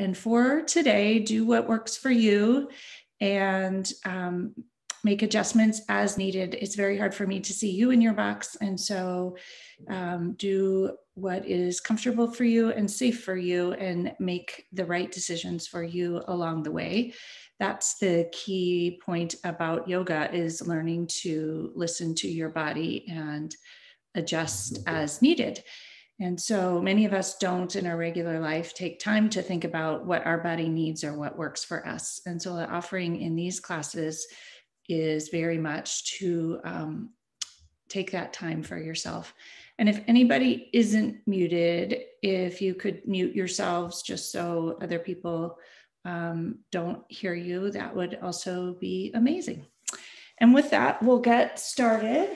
And for today, do what works for you and make adjustments as needed. It's very hard for me to see you in your box. And so do what is comfortable for you and safe for you and make the right decisions for you along the way. That's the key point about yoga, is learning to listen to your body and adjust as needed. And so many of us don't in our regular life take time to think about what our body needs or what works for us. And so the offering in these classes is very much to take that time for yourself. And if anybody isn't muted, if you could mute yourselves just so other people don't hear you, that would also be amazing. And with that, we'll get started.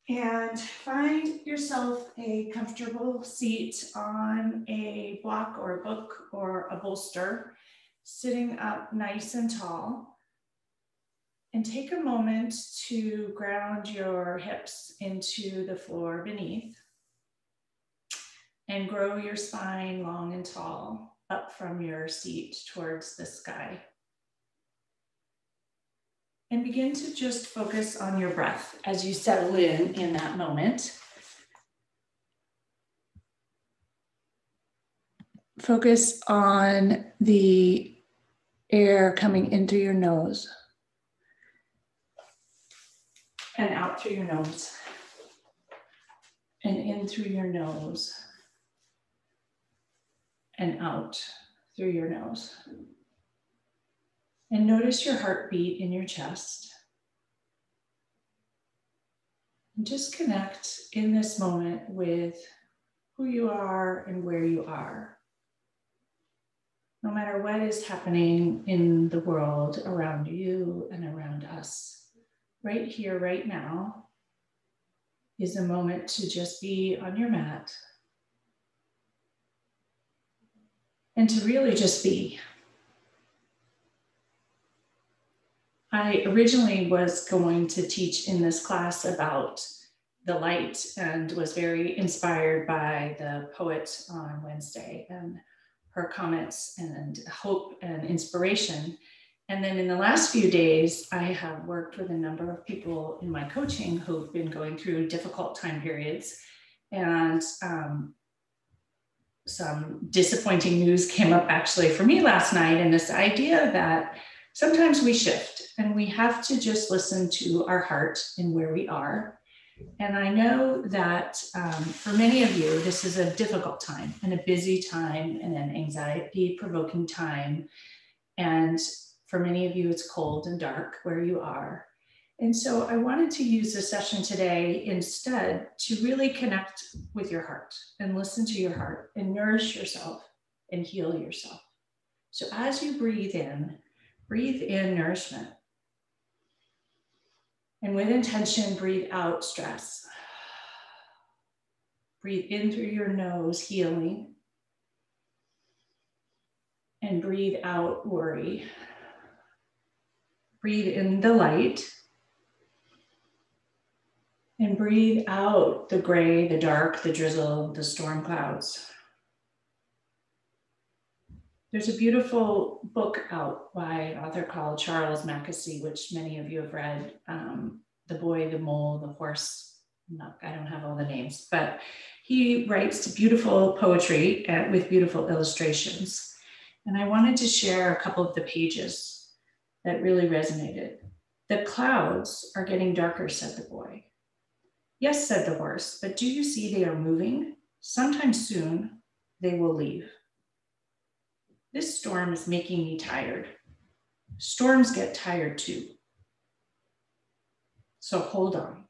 And find yourself a comfortable seat on a block or a book or a bolster, sitting up nice and tall. And take a moment to ground your hips into the floor beneath and grow your spine long and tall up from your seat towards the sky. And begin to just focus on your breath as you settle in that moment. Focus on the air coming in through your nose and out through your nose and in through your nose and out through your nose. And notice your heartbeat in your chest. And just connect in this moment with who you are and where you are. No matter what is happening in the world around you and around us, right here, right now, is a moment to just be on your mat and to really just be. I originally was going to teach in this class about the light and was very inspired by the poet on Wednesday and her comments and hope and inspiration. And then in the last few days, I have worked with a number of people in my coaching who've been going through difficult time periods. And some disappointing news came up actually for me last night, and this idea that sometimes we shift and we have to just listen to our heart and where we are. And I know that for many of you, this is a difficult time and a busy time and an anxiety-provoking time. And for many of you, it's cold and dark where you are. And so I wanted to use this session today instead to really connect with your heart and listen to your heart and nourish yourself and heal yourself. So as you breathe in nourishment. And with intention, breathe out stress. Breathe in through your nose, healing. And breathe out worry. Breathe in the light. And breathe out the gray, the dark, the drizzle, the storm clouds. There's a beautiful book out by an author called Charles Mackesy, which many of you have read, The Boy, the Mole, the Horse. I don't have all the names, but he writes beautiful poetry with beautiful illustrations. And I wanted to share a couple of the pages that really resonated. The clouds are getting darker, said the boy. Yes, said the horse, but do you see they are moving? Sometime soon they will leave. This storm is making me tired. Storms get tired too. So hold on.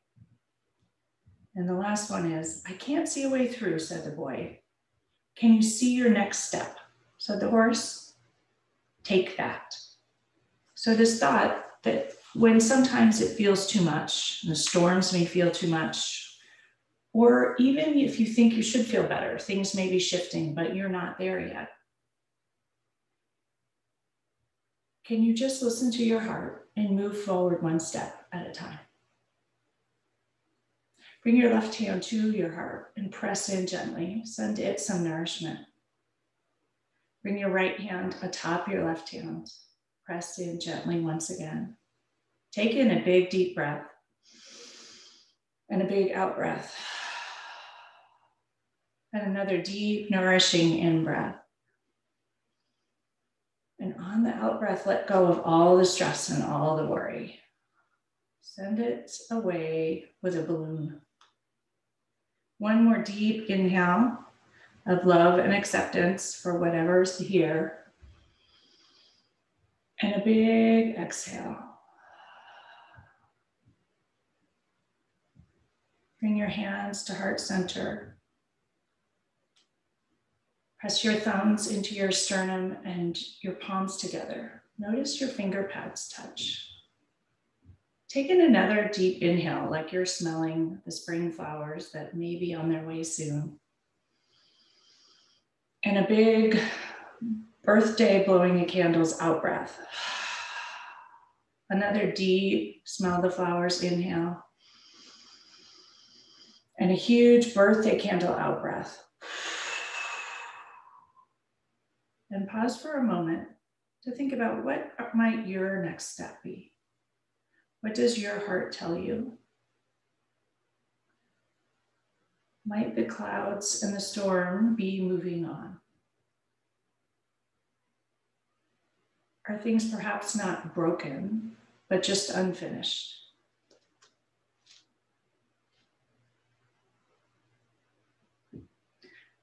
And the last one is, I can't see a way through, said the boy. Can you see your next step? Said the horse. Take that. So this thought that when sometimes it feels too much, the storms may feel too much, or even if you think you should feel better, things may be shifting, but you're not there yet. Can you just listen to your heart and move forward one step at a time? Bring your left hand to your heart and press in gently. Send it some nourishment. Bring your right hand atop your left hand. Press in gently once again. Take in a big deep breath and a big out breath. And another deep, nourishing in breath. And on the out breath, let go of all the stress and all the worry. Send it away with a balloon. One more deep inhale of love and acceptance for whatever's here. And a big exhale. Bring your hands to heart center. Press your thumbs into your sternum and your palms together. Notice your finger pads touch. Take in another deep inhale, like you're smelling the spring flowers that may be on their way soon. And a big birthday blowing a candles out breath. Another deep smell the flowers inhale. And a huge birthday candle out breath. And pause for a moment to think about what might your next step be. What does your heart tell you? Might the clouds and the storm be moving on? Are things perhaps not broken, but just unfinished?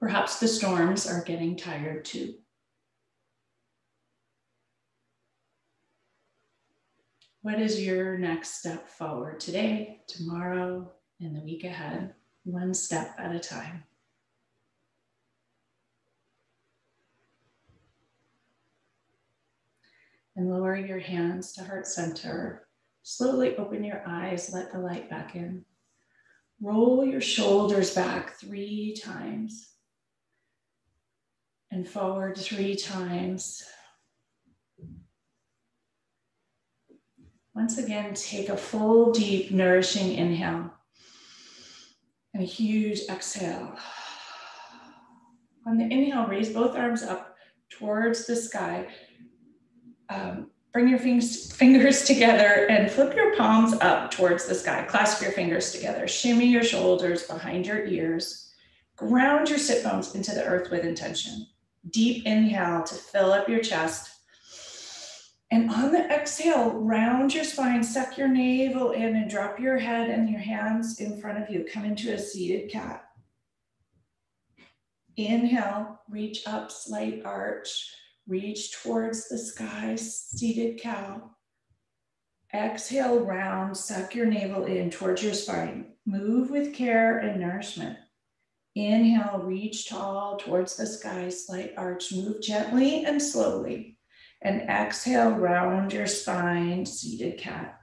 Perhaps the storms are getting tired too. What is your next step forward today, tomorrow, and the week ahead, one step at a time? And lower your hands to heart center. Slowly open your eyes, let the light back in. Roll your shoulders back 3 times. And forward 3 times. Once again, take a full, deep, nourishing inhale and a huge exhale. On the inhale, raise both arms up towards the sky. Bring your fingers together and flip your palms up towards the sky. Clasp your fingers together. Shimmy your shoulders behind your ears. Ground your sit bones into the earth with intention. Deep inhale to fill up your chest. And on the exhale, round your spine, suck your navel in and drop your head and your hands in front of you. Come into a seated cat. Inhale, reach up, slight arch. Reach towards the sky, seated cow. Exhale, round, suck your navel in towards your spine. Move with care and nourishment. Inhale, reach tall towards the sky, slight arch. Move gently and slowly. And exhale, round your spine, seated cat.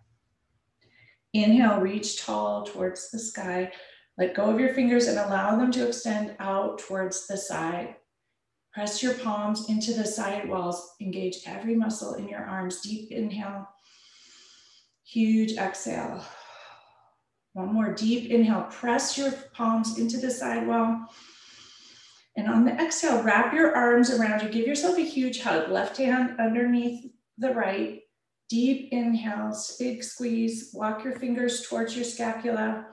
Inhale, reach tall towards the sky. Let go of your fingers and allow them to extend out towards the side. Press your palms into the side walls. Engage every muscle in your arms. Deep inhale, huge exhale. One more deep inhale. Press your palms into the side wall. And on the exhale, wrap your arms around you. Give yourself a huge hug. Left hand underneath the right. Deep inhale, big squeeze. Walk your fingers towards your scapula.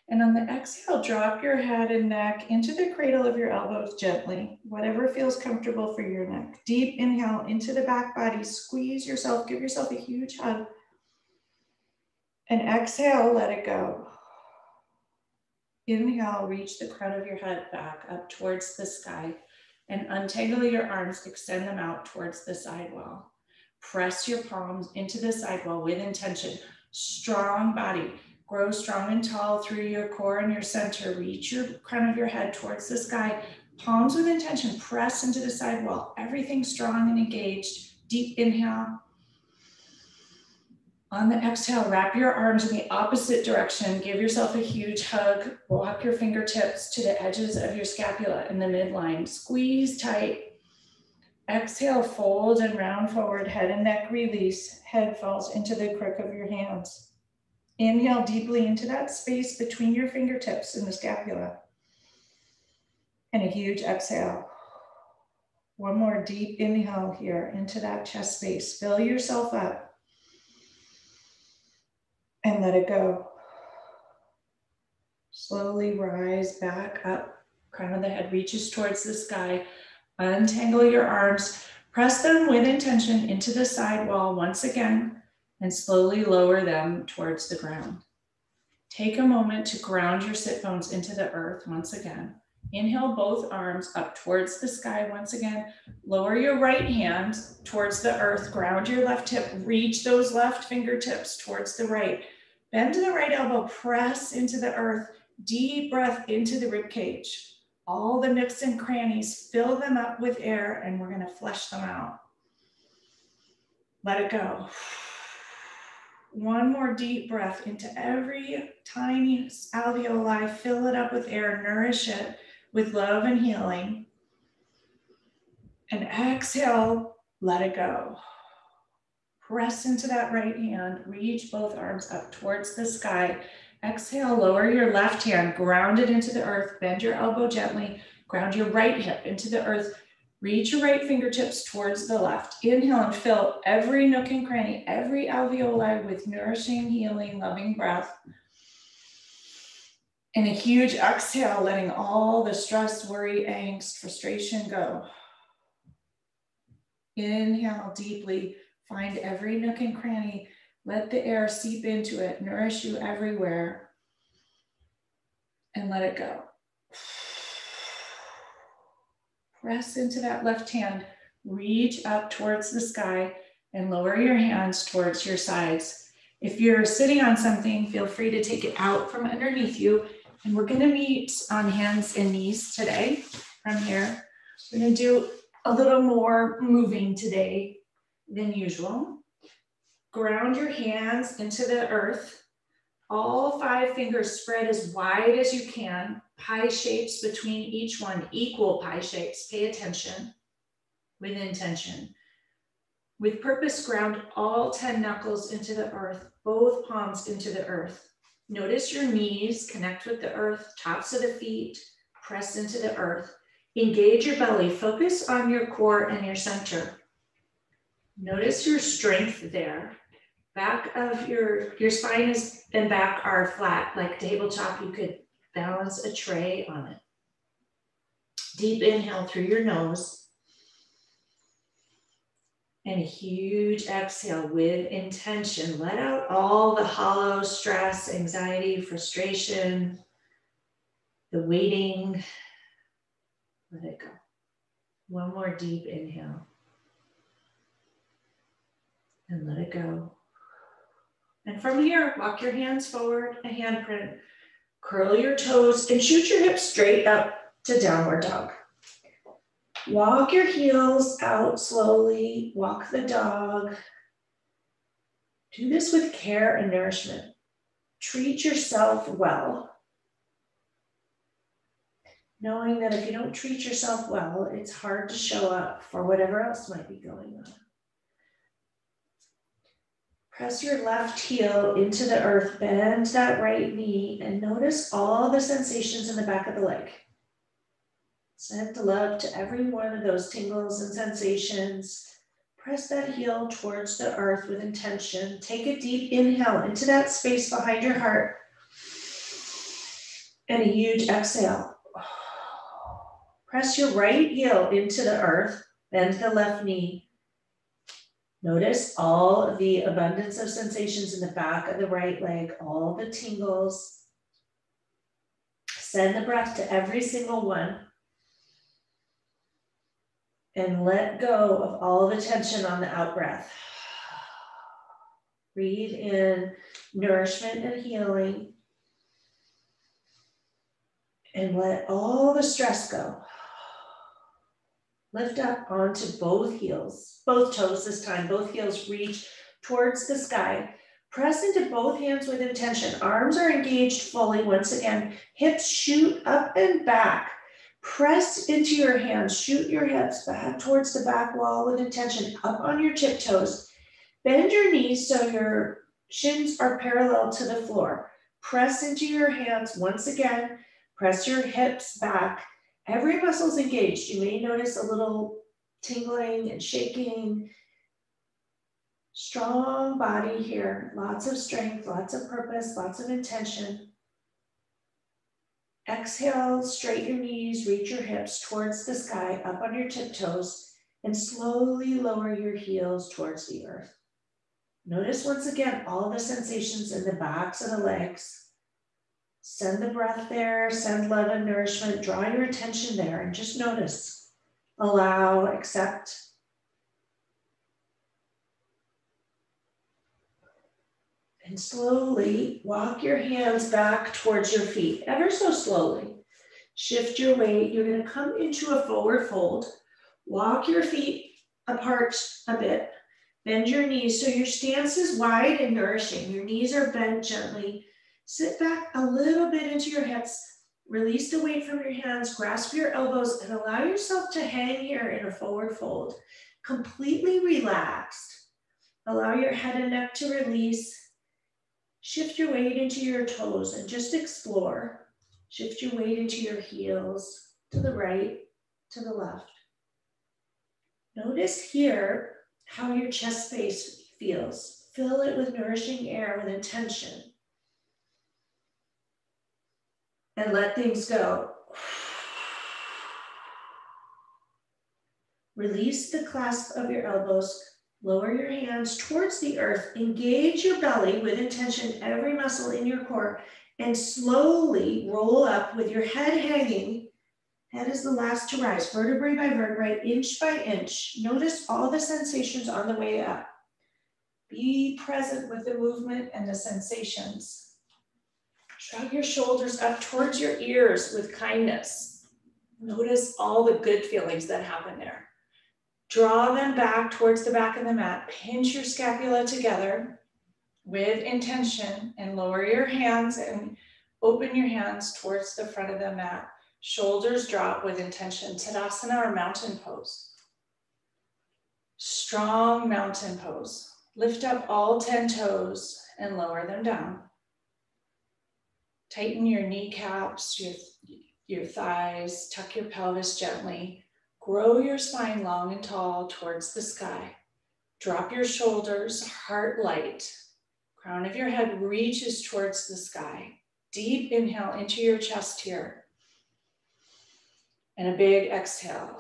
And on the exhale, drop your head and neck into the cradle of your elbows gently, whatever feels comfortable for your neck. Deep inhale into the back body, squeeze yourself, give yourself a huge hug. And exhale, let it go. Inhale, reach the crown of your head back up towards the sky and untangle your arms, extend them out towards the sidewall. Press your palms into the sidewall with intention. Strong body. Grow strong and tall through your core and your center. Reach your crown of your head towards the sky. Palms with intention, press into the sidewall. Everything strong and engaged. Deep inhale. On the exhale, wrap your arms in the opposite direction. Give yourself a huge hug. Walk your fingertips to the edges of your scapula in the midline. Squeeze tight. Exhale, fold and round forward. Head and neck release. Head falls into the crook of your hands. Inhale deeply into that space between your fingertips and the scapula. And a huge exhale. One more deep inhale here into that chest space. Fill yourself up and let it go. Slowly rise back up. Crown of the head reaches towards the sky. Untangle your arms. Press them with intention into the side wall once again and slowly lower them towards the ground. Take a moment to ground your sit bones into the earth once again. Inhale both arms up towards the sky once again. Lower your right hand towards the earth. Ground your left hip. Reach those left fingertips towards the right. Bend to the right elbow. Press into the earth. Deep breath into the rib cage. All the nooks and crannies, fill them up with air, and we're going to flush them out. Let it go. One more deep breath into every tiny alveoli. Fill it up with air. Nourish it with love and healing. And exhale, let it go. Press into that right hand. Reach both arms up towards the sky. Exhale, lower your left hand, ground it into the earth, bend your elbow gently, ground your right hip into the earth, reach your right fingertips towards the left. Inhale and fill every nook and cranny, every alveoli with nourishing, healing, loving breath. And a huge exhale, letting all the stress, worry, angst, frustration go. Inhale deeply, find every nook and cranny. Let the air seep into it, nourish you everywhere, and let it go. Press into that left hand, reach up towards the sky, and lower your hands towards your sides. If you're sitting on something, feel free to take it out from underneath you, and we're gonna meet on hands and knees today from here. We're gonna do a little more moving today than usual. Ground your hands into the earth. All 5 fingers spread as wide as you can. Pie shapes between each one, equal pie shapes. Pay attention with intention. With purpose, ground all 10 knuckles into the earth, both palms into the earth. Notice your knees connect with the earth, tops of the feet, press into the earth. Engage your belly, focus on your core and your center. Notice your strength there. Back of your spine and back are flat, like tabletop. You could balance a tray on it. Deep inhale through your nose. And a huge exhale with intention. Let out all the hollow stress, anxiety, frustration, the waiting. Let it go. One more deep inhale. And let it go. And from here, walk your hands forward, a handprint. Curl your toes and shoot your hips straight up to downward dog. Walk your heels out slowly. Walk the dog. Do this with care and nourishment. Treat yourself well. Knowing that if you don't treat yourself well, it's hard to show up for whatever else might be going on. Press your left heel into the earth, bend that right knee, and notice all the sensations in the back of the leg. Send love to every one of those tingles and sensations. Press that heel towards the earth with intention. Take a deep inhale into that space behind your heart. And a huge exhale. Press your right heel into the earth, bend the left knee. Notice all of the abundance of sensations in the back of the right leg, all the tingles. Send the breath to every single one. And let go of all the tension on the out breath. Breathe in nourishment and healing. And let all the stress go. Lift up onto both heels, both toes this time. Both heels reach towards the sky. Press into both hands with intention. Arms are engaged fully once again. Hips shoot up and back. Press into your hands. Shoot your hips back towards the back wall with intention. Up on your tiptoes. Bend your knees so your shins are parallel to the floor. Press into your hands once again. Press your hips back. Every muscle's engaged. You may notice a little tingling and shaking. Strong body here, lots of strength, lots of purpose, lots of intention. Exhale, straighten your knees, reach your hips towards the sky, up on your tiptoes, and slowly lower your heels towards the earth. Notice once again all the sensations in the backs of the legs. Send the breath there, send love and nourishment, draw your attention there, and just notice. Allow, accept. And slowly walk your hands back towards your feet, ever so slowly. Shift your weight. You're going to come into a forward fold. Walk your feet apart a bit. Bend your knees so your stance is wide and nourishing. Your knees are bent gently. Sit back a little bit into your hips. Release the weight from your hands. Grasp your elbows and allow yourself to hang here in a forward fold. Completely relaxed. Allow your head and neck to release. Shift your weight into your toes and just explore. Shift your weight into your heels, to the right, to the left. Notice here how your chest space feels. Fill it with nourishing air, with intention. And let things go. Release the clasp of your elbows. Lower your hands towards the earth. Engage your belly with intention, every muscle in your core, and slowly roll up with your head hanging. Head is the last to rise, vertebrae by vertebrae, inch by inch. Notice all the sensations on the way up. Be present with the movement and the sensations. Shrug your shoulders up towards your ears with kindness. Notice all the good feelings that happen there. Draw them back towards the back of the mat. Pinch your scapula together with intention and lower your hands and open your hands towards the front of the mat. Shoulders drop with intention. Tadasana or mountain pose. Strong mountain pose. Lift up all 10 toes and lower them down. Tighten your kneecaps, your thighs, tuck your pelvis gently. Grow your spine long and tall towards the sky. Drop your shoulders, heart light. Crown of your head reaches towards the sky. Deep inhale into your chest here. And a big exhale.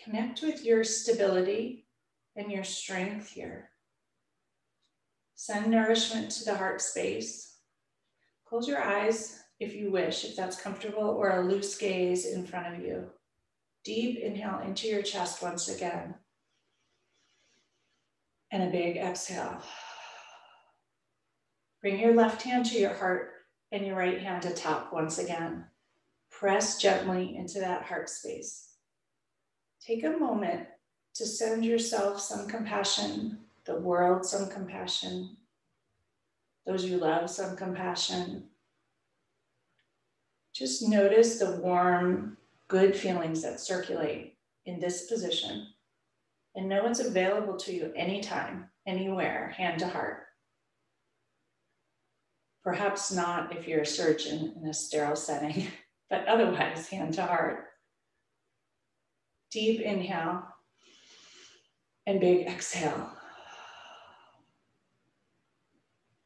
Connect with your stability and your strength here. Send nourishment to the heart space. Close your eyes if you wish, if that's comfortable, or a loose gaze in front of you. Deep inhale into your chest once again. And a big exhale. Bring your left hand to your heart and your right hand to top once again. Press gently into that heart space. Take a moment to send yourself some compassion, the world some compassion, those you love some compassion. Just notice the warm, good feelings that circulate in this position, and know it's available to you anytime, anywhere, hand to heart. Perhaps not if you're a surgeon in a sterile setting, but otherwise hand to heart. Deep inhale and big exhale.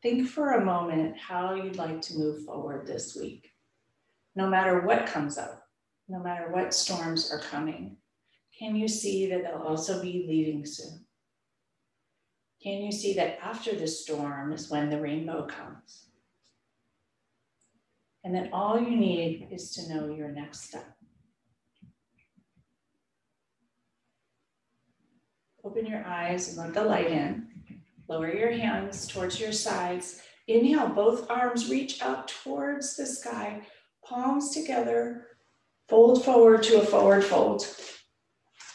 Think for a moment how you'd like to move forward this week, no matter what comes up. No matter what storms are coming, can you see that they'll also be leaving soon? Can you see that after the storm is when the rainbow comes? And that all you need is to know your next step. Open your eyes and let the light in. Lower your hands towards your sides. Inhale, both arms reach up towards the sky, palms together. Fold forward to a forward fold.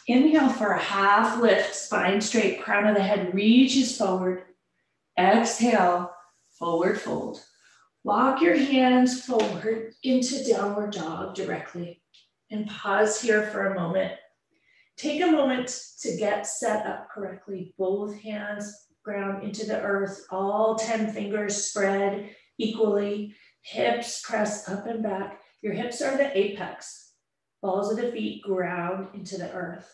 Inhale for a half lift, spine straight, crown of the head reaches forward. Exhale, forward fold. Walk your hands forward into downward dog directly. And pause here for a moment. Take a moment to get set up correctly. Both hands ground into the earth. All 10 fingers spread equally. Hips press up and back. Your hips are the apex. Balls of the feet ground into the earth.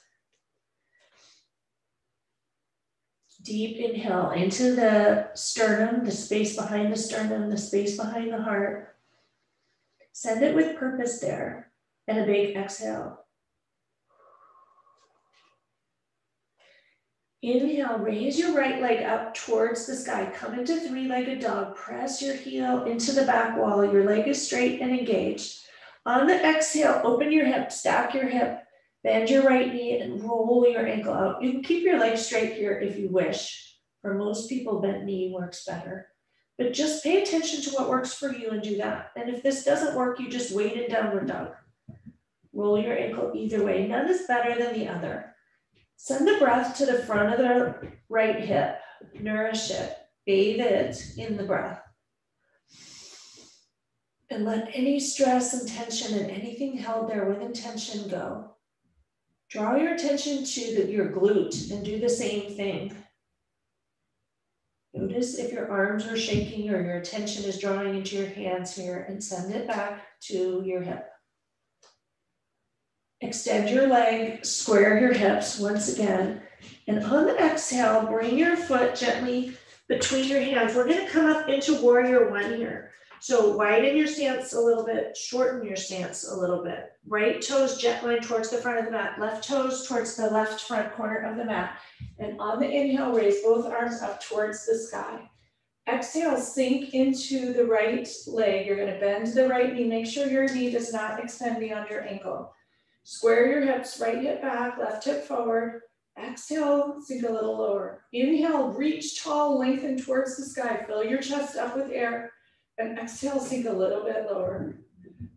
Deep inhale into the sternum, the space behind the sternum, the space behind the heart. Send it with purpose there. And a big exhale. Inhale, raise your right leg up towards the sky. Come into three-legged dog. Press your heel into the back wall. Your leg is straight and engaged. On the exhale, open your hip, stack your hip, bend your right knee and roll your ankle out. You can keep your leg straight here if you wish. For most people, bent knee works better. But just pay attention to what works for you and do that. And if this doesn't work, you just wait in downward dog. Roll your ankle either way. None is better than the other. Send the breath to the front of the right hip. Nourish it. Bathe it in the breath. And let any stress and tension and anything held there with intention go. Draw your attention to your glute and do the same thing. Notice if your arms are shaking or your attention is drawing into your hands here, and send it back to your hip. Extend your leg, square your hips once again. And on the exhale, bring your foot gently between your hands. We're going to come up into warrior one here. So widen your stance a little bit, shorten your stance a little bit. Right toes jet line towards the front of the mat, left toes towards the left front corner of the mat. And on the inhale, raise both arms up towards the sky. Exhale, sink into the right leg. You're going to bend the right knee. Make sure your knee does not extend beyond your ankle. Square your hips, right hip back, left hip forward. Exhale, sink a little lower. Inhale, reach tall, lengthen towards the sky. Fill your chest up with air. And exhale, sink a little bit lower.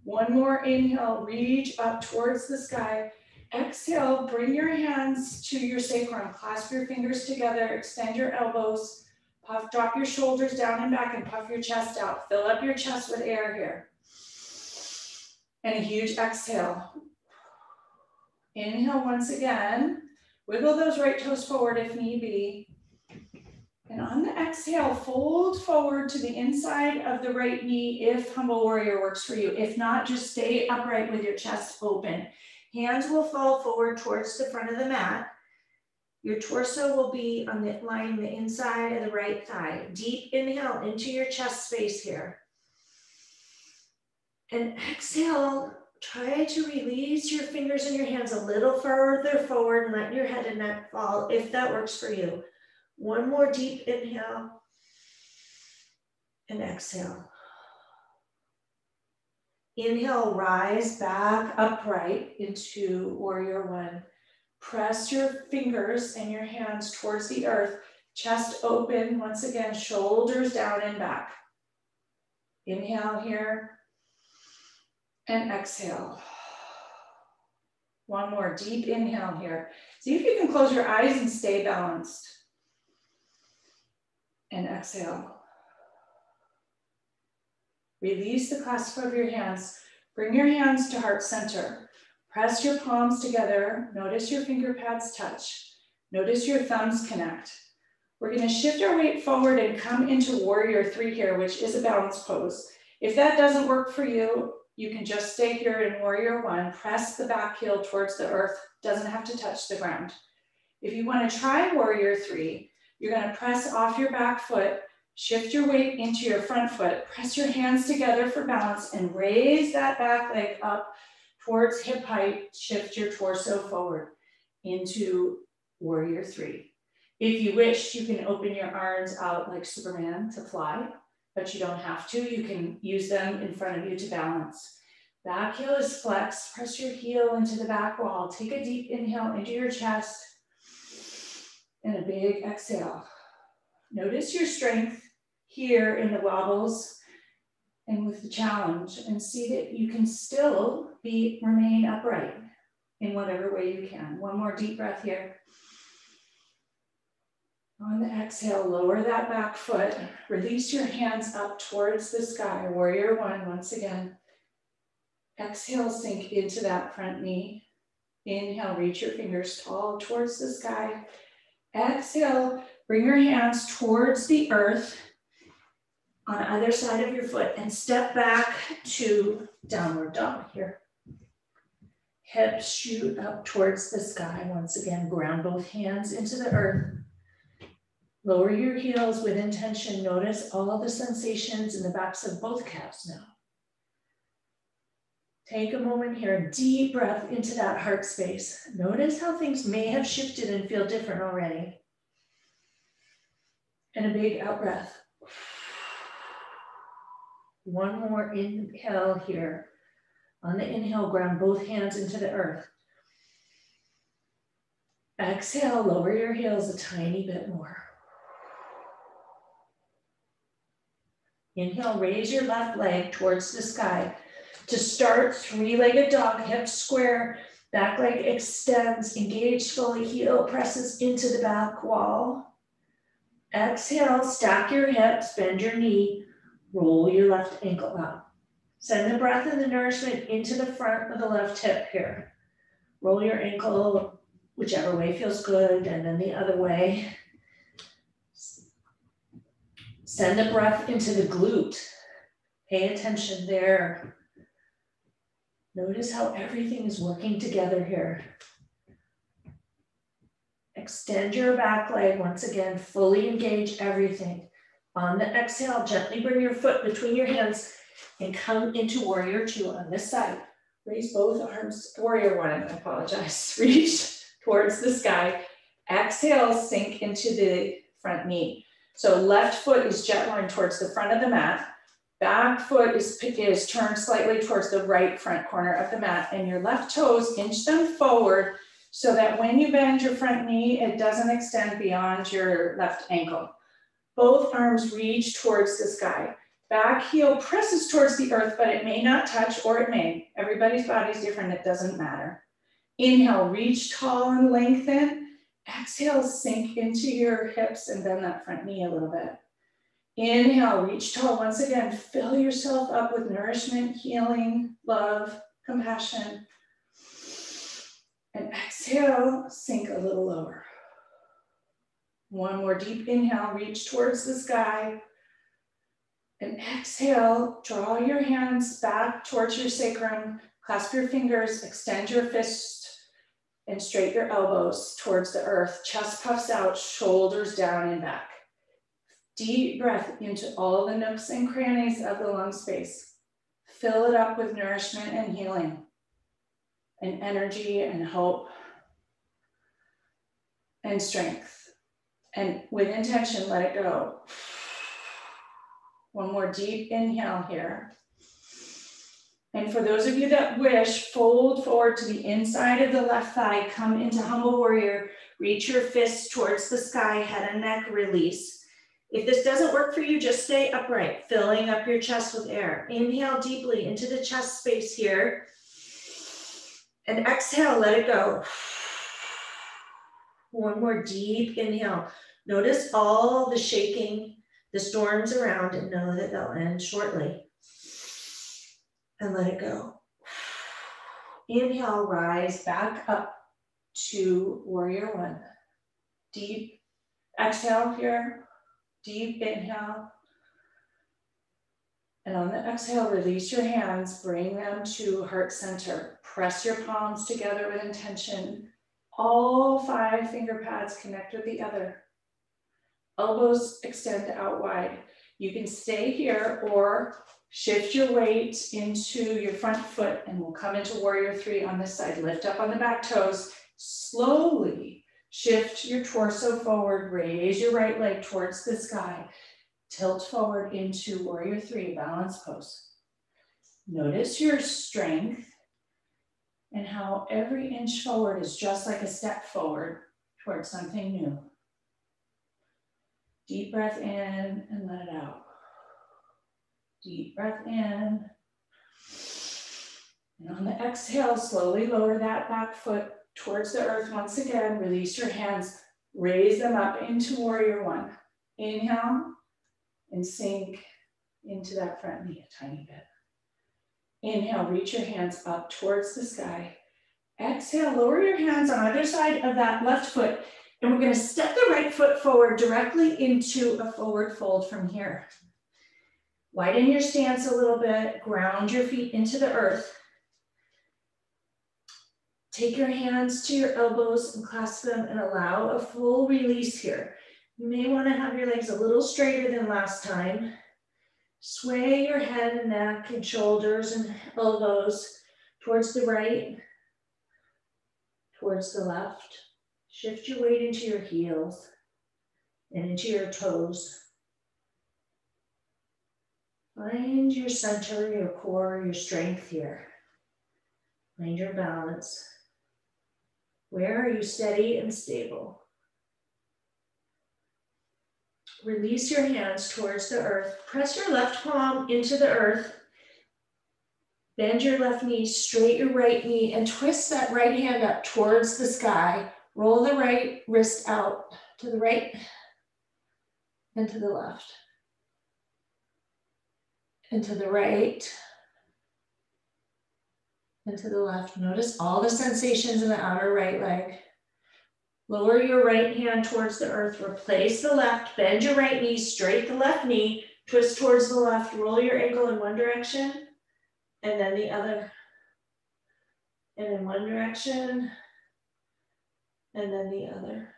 One more inhale, reach up towards the sky. Exhale, bring your hands to your sacrum. Clasp your fingers together, extend your elbows. Puff, drop your shoulders down and back and puff your chest out. Fill up your chest with air here. And a huge exhale. Inhale once again. Wiggle those right toes forward if need be. And on the exhale, fold forward to the inside of the right knee if humble warrior works for you. If not, just stay upright with your chest open. Hands will fall forward towards the front of the mat. Your torso will be on the line the inside of the right thigh. Deep inhale into your chest space here. And exhale, try to release your fingers and your hands a little further forward and let your head and neck fall if that works for you. One more deep inhale and exhale. Inhale, rise back upright into warrior one. Press your fingers and your hands towards the earth. Chest open, once again, shoulders down and back. Inhale here and exhale. One more deep inhale here. See if you can close your eyes and stay balanced. And exhale. Release the clasp of your hands. Bring your hands to heart center. Press your palms together. Notice your finger pads touch. Notice your thumbs connect. We're going to shift our weight forward and come into warrior three here, which is a balance pose. If that doesn't work for you, you can just stay here in warrior one. Press the back heel towards the earth. Doesn't have to touch the ground. If you want to try warrior three, you're going to press off your back foot, shift your weight into your front foot, press your hands together for balance and raise that back leg up towards hip height, shift your torso forward into warrior three. If you wish, you can open your arms out like Superman to fly, but you don't have to. You can use them in front of you to balance. Back heel is flexed, press your heel into the back wall. Take a deep inhale into your chest and a big exhale. Notice your strength here in the wobbles and with the challenge, and see that you can still remain upright in whatever way you can. One more deep breath here. On the exhale, lower that back foot. Release your hands up towards the sky. Warrior one, once again. Exhale, sink into that front knee. Inhale, reach your fingers tall towards the sky. Exhale, bring your hands towards the earth on either side of your foot and step back to downward dog here. Hips shoot up towards the sky. Once again, ground both hands into the earth. Lower your heels with intention. Notice all the sensations in the backs of both calves now. Take a moment here, deep breath into that heart space. Notice how things may have shifted and feel different already. And a big out breath. One more inhale here. On the inhale, ground both hands into the earth. Exhale, lower your heels a tiny bit more. Inhale, raise your left leg towards the sky. To start, three-legged dog, hips square, back leg extends, engaged fully, heel presses into the back wall. Exhale, stack your hips, bend your knee, roll your left ankle up. Send the breath and the nourishment into the front of the left hip here. Roll your ankle whichever way feels good, and then the other way. Send the breath into the glute. Pay attention there. Notice how everything is working together here. Extend your back leg once again, fully engage everything. On the exhale, gently bring your foot between your hands and come into warrior two on this side. Raise both arms, warrior one, I apologize. Reach towards the sky. Exhale, sink into the front knee. So left foot is jet line towards the front of the mat. Back foot is turned slightly towards the right front corner of the mat, and your left toes, inch them forward so that when you bend your front knee, it doesn't extend beyond your left ankle. Both arms reach towards the sky. Back heel presses towards the earth, but it may not touch, or it may. Everybody's body is different, it doesn't matter. Inhale, reach tall and lengthen. Exhale, sink into your hips and bend that front knee a little bit. Inhale, reach tall. Once again, fill yourself up with nourishment, healing, love, compassion. And exhale, sink a little lower. One more deep inhale, reach towards the sky. And exhale, draw your hands back towards your sacrum, clasp your fingers, extend your fist, and straight your elbows towards the earth. Chest puffs out, shoulders down and back. Deep breath into all the nooks and crannies of the lung space. Fill it up with nourishment and healing, and energy and hope and strength. And with intention, let it go. One more deep inhale here. And for those of you that wish, fold forward to the inside of the left thigh, come into humble warrior, reach your fists towards the sky, head and neck release. If this doesn't work for you, just stay upright, filling up your chest with air. Inhale deeply into the chest space here. And exhale, let it go. One more deep inhale. Notice all the shaking, the storms around, and know that they'll end shortly. And let it go. Inhale, rise back up to warrior one. Deep exhale here. Deep inhale. And on the exhale, release your hands, bring them to heart center. Press your palms together with intention. All 5 finger pads connect with the other. Elbows extend out wide. You can stay here or shift your weight into your front foot, and we'll come into warrior 3 on this side. Lift up on the back toes. Slowly shift your torso forward. Raise your right leg towards the sky. Tilt forward into warrior 3, balance pose. Notice your strength and how every inch forward is just like a step forward towards something new. Deep breath in and let it out. Deep breath in. And on the exhale, slowly lower that back foot towards the earth once again. Release your hands, raise them up into warrior 1. Inhale and sink into that front knee a tiny bit. Inhale, reach your hands up towards the sky. Exhale, lower your hands on either side of that left foot. And we're going to step the right foot forward directly into a forward fold from here. Widen your stance a little bit, ground your feet into the earth. Take your hands to your elbows and clasp them and allow a full release here. You may want to have your legs a little straighter than last time. Sway your head and neck and shoulders and elbows towards the right, towards the left. Shift your weight into your heels and into your toes. Find your center, your core, your strength here. Find your balance. Where are you steady and stable? Release your hands towards the earth. Press your left palm into the earth. Bend your left knee, straight your right knee, and twist that right hand up towards the sky. Roll the right wrist out to the right and to the left. And to the right and to the left. Notice all the sensations in the outer right leg. Lower your right hand towards the earth, replace the left, bend your right knee, straight the left knee, twist towards the left, roll your ankle in one direction, and then the other. And in one direction, and then the other.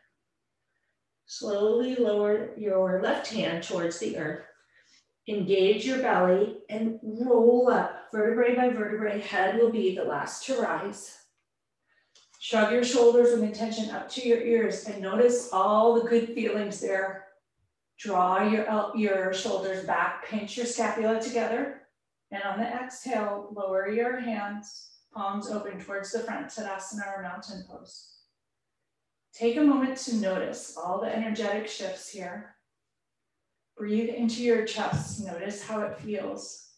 Slowly lower your left hand towards the earth. Engage your belly and roll up, vertebrae by vertebrae. Head will be the last to rise. Shrug your shoulders with intention up to your ears and notice all the good feelings there. Draw your shoulders back, pinch your scapula together. And on the exhale, lower your hands, palms open towards the front, Tadasana or mountain pose. Take a moment to notice all the energetic shifts here. Breathe into your chest, notice how it feels.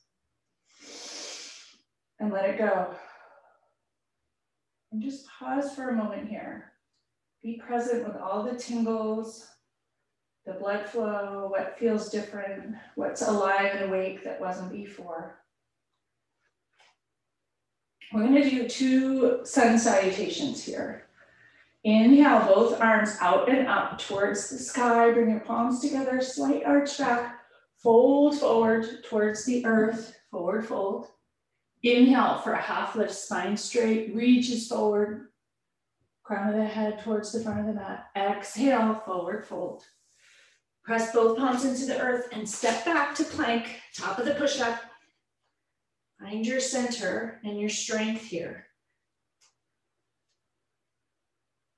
And let it go. And just pause for a moment here. Be present with all the tingles, the blood flow, what feels different, what's alive and awake that wasn't before. We're going to do 2 sun salutations here. Inhale, both arms out and up towards the sky. Bring your palms together, slight arch back. Fold forward towards the earth, forward fold. Inhale for a half lift, spine straight, reaches forward. Crown of the head towards the front of the mat. Exhale, forward fold. Press both palms into the earth and step back to plank, top of the push-up. Find your center and your strength here.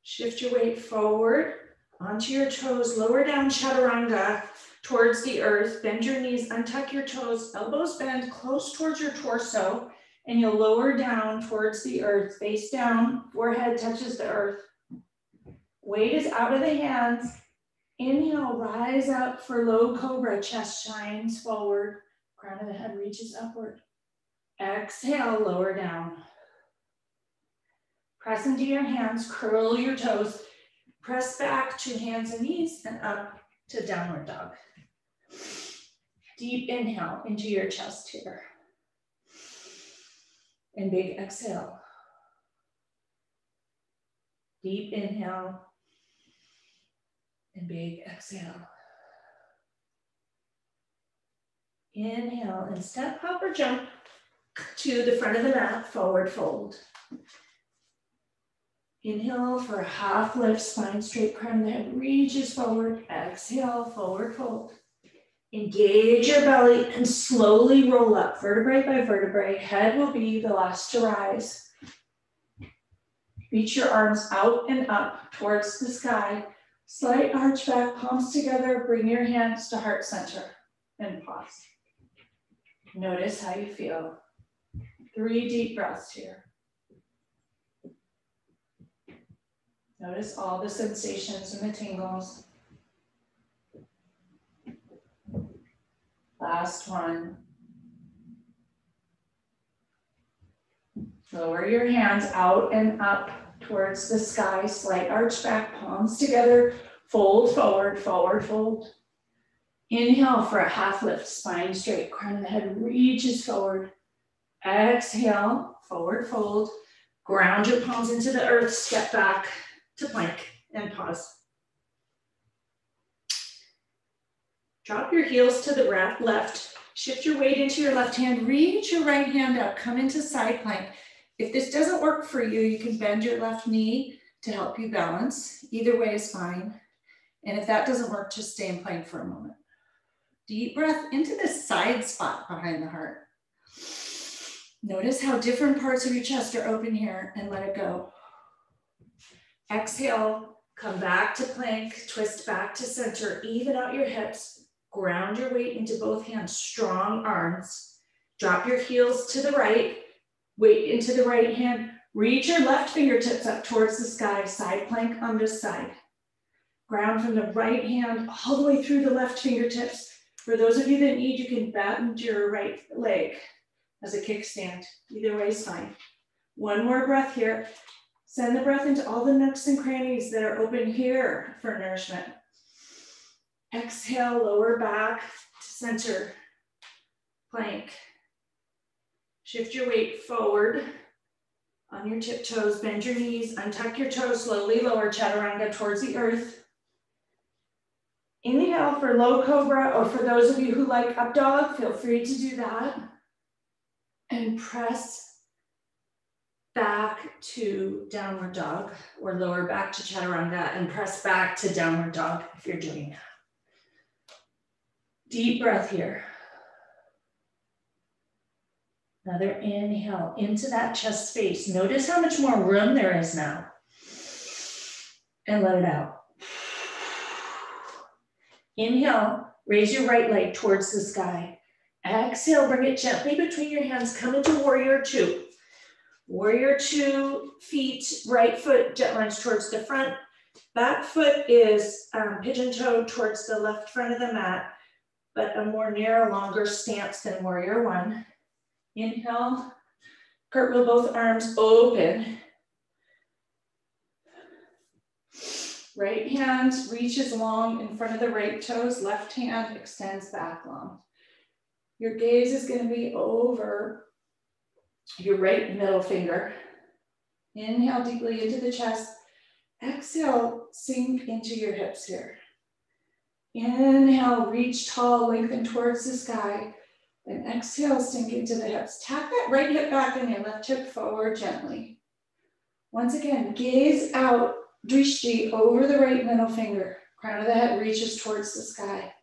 Shift your weight forward onto your toes, lower down chaturanga towards the earth. Bend your knees, untuck your toes, elbows bend close towards your torso, and you'll lower down towards the earth, face down, forehead touches the earth. Weight is out of the hands. Inhale, rise up for low cobra, chest shines forward, crown of the head reaches upward. Exhale, lower down. Press into your hands, curl your toes, press back to hands and knees and up to downward dog. Deep inhale into your chest here. And big exhale. Deep inhale and big exhale. Inhale and step, hop, or jump to the front of the mat, forward fold. Inhale for a half lift, spine straight, crown of the head reaches forward. Exhale, forward fold. Engage your belly and slowly roll up, vertebrae by vertebrae. Head will be the last to rise. Reach your arms out and up towards the sky. Slight arch back, palms together. Bring your hands to heart center and pause. Notice how you feel. 3 deep breaths here. Notice all the sensations and the tingles. Last one. Lower your hands out and up towards the sky. Slight arch back, palms together. Fold forward, forward fold. Inhale for a half lift, spine straight, crown of the head reaches forward. Exhale, forward fold. Ground your palms into the earth, step back to plank and pause. Drop your heels to the left, shift your weight into your left hand, reach your right hand up, come into side plank. If this doesn't work for you, you can bend your left knee to help you balance. Either way is fine. And if that doesn't work, just stay in plank for a moment. Deep breath into the side spot behind the heart. Notice how different parts of your chest are open here and let it go. Exhale, come back to plank, twist back to center, even out your hips, ground your weight into both hands, strong arms. Drop your heels to the right, weight into the right hand, reach your left fingertips up towards the sky, side plank on this side. Ground from the right hand all the way through the left fingertips. For those of you that need, you can bend your right leg as a kickstand. Either way is fine. One more breath here. Send the breath into all the nooks and crannies that are open here for nourishment. Exhale, lower back to center. Plank. Shift your weight forward on your tiptoes. Bend your knees, untuck your toes, slowly lower chaturanga towards the earth. Inhale for low cobra, or for those of you who like up dog, feel free to do that. And press back to downward dog, or lower back to chaturanga and press back to downward dog if you're doing that. Deep breath here. Another inhale into that chest space. Notice how much more room there is now. And let it out. Inhale, raise your right leg towards the sky. Exhale, bring it gently between your hands. Come into warrior two. Warrior two, feet, right foot jet lines towards the front. Back foot is pigeon-toed towards the left front of the mat, but a more narrow, longer stance than warrior one. Inhale, cartwheel both arms open. Right hand reaches long in front of the right toes, left hand extends back long. Your gaze is going to be over your right middle finger. Inhale deeply into the chest. Exhale, sink into your hips here. Inhale, reach tall, lengthen towards the sky. And exhale, sink into the hips. Tap that right hip back and your left hip forward gently. Once again, gaze out. Drishti over the right middle finger. Crown of the head reaches towards the sky.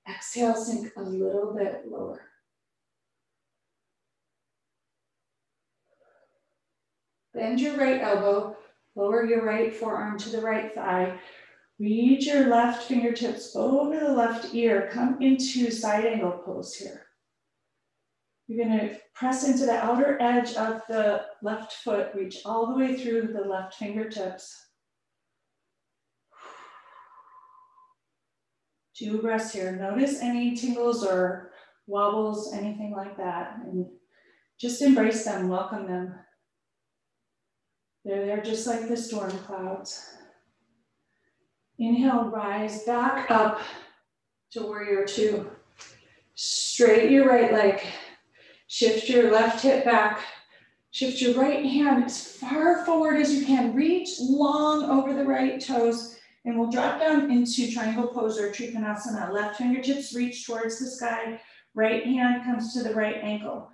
Exhale, sink a little bit lower. Bend your right elbow, lower your right forearm to the right thigh. Reach your left fingertips over the left ear. Come into side angle pose here. You're going to press into the outer edge of the left foot. Reach all the way through the left fingertips. 2 breaths here. Notice any tingles or wobbles, anything like that. And just embrace them, welcome them. They're there just like the storm clouds. Inhale, rise back up to warrior two. Straighten your right leg. Shift your left hip back. Shift your right hand as far forward as you can. Reach long over the right toes. And we'll drop down into triangle pose or Trikonasana. Left fingertips reach towards the sky. Right hand comes to the right ankle.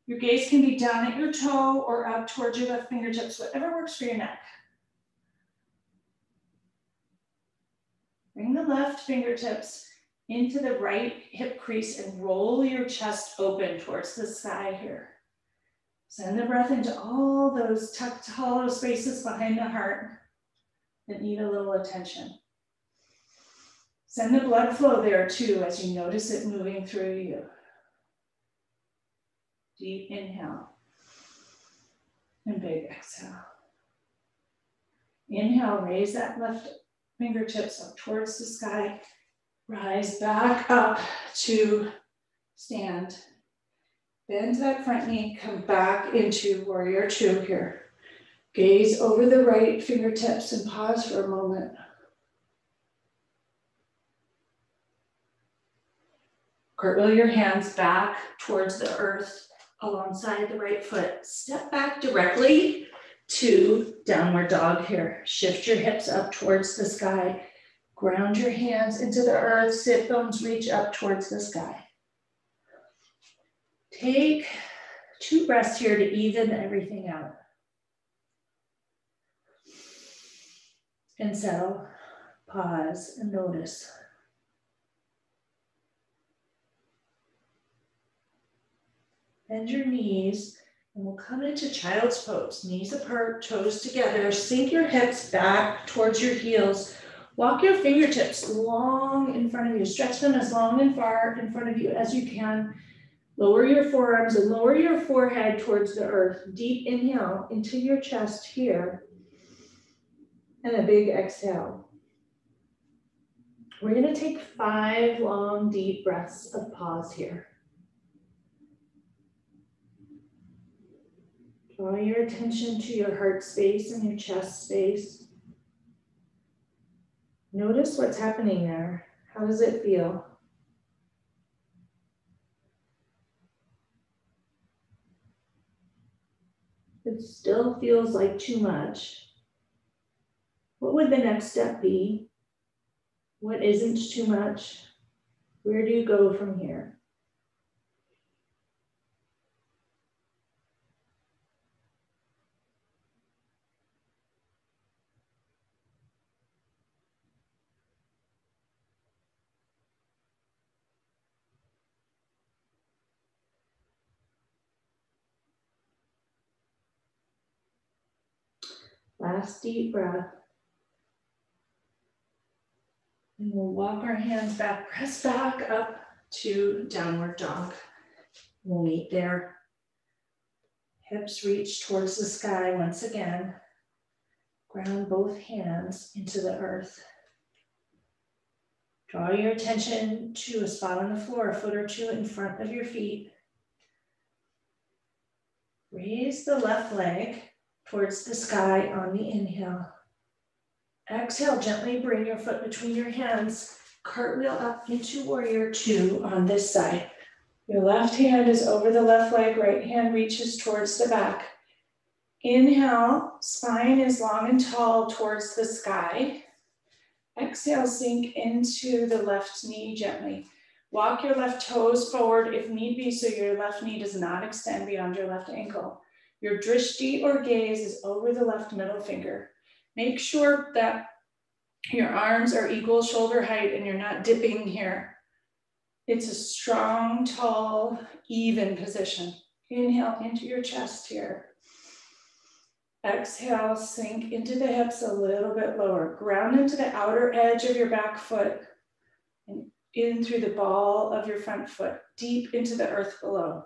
Your gaze can be down at your toe or up towards your left fingertips, whatever works for your neck. Bring the left fingertips into the right hip crease and roll your chest open towards the sky here. Send the breath into all those tucked hollow spaces behind the heart that need a little attention. Send the blood flow there too as you notice it moving through you. Deep inhale and big exhale. Inhale, raise that left fingertips up towards the sky. Rise back up to stand. Bend that front knee, come back into warrior two here. Gaze over the right fingertips and pause for a moment. Cartwheel your hands back towards the earth alongside the right foot. Step back directly to downward dog here. Shift your hips up towards the sky. Ground your hands into the earth. Sit bones reach up towards the sky. Take 2 breaths here to even everything out. And settle, pause, and notice. Bend your knees, and we'll come into child's pose. Knees apart, toes together. Sink your hips back towards your heels. Walk your fingertips long in front of you. Stretch them as long and far in front of you as you can. Lower your forearms and lower your forehead towards the earth. Deep inhale into your chest here. And a big exhale. We're going to take 5 long, deep breaths of pause here. Draw your attention to your heart space and your chest space. Notice what's happening there. How does it feel? It still feels like too much. What would the next step be? What isn't too much? Where do you go from here? Last deep breath. And we'll walk our hands back, press back up to downward dog. We'll meet there. Hips reach towards the sky once again. Ground both hands into the earth. Draw your attention to a spot on the floor, a foot or two in front of your feet. Raise the left leg towards the sky on the inhale. Exhale, gently bring your foot between your hands. Cartwheel up into warrior 2 on this side. Your left hand is over the left leg, right hand reaches towards the back. Inhale, spine is long and tall towards the sky. Exhale, sink into the left knee gently. Walk your left toes forward if need be, so your left knee does not extend beyond your left ankle. Your drishti or gaze is over the left middle finger. Make sure that your arms are equal shoulder height and you're not dipping here. It's a strong, tall, even position. Inhale into your chest here. Exhale, sink into the hips a little bit lower. Ground into the outer edge of your back foot and in through the ball of your front foot, deep into the earth below.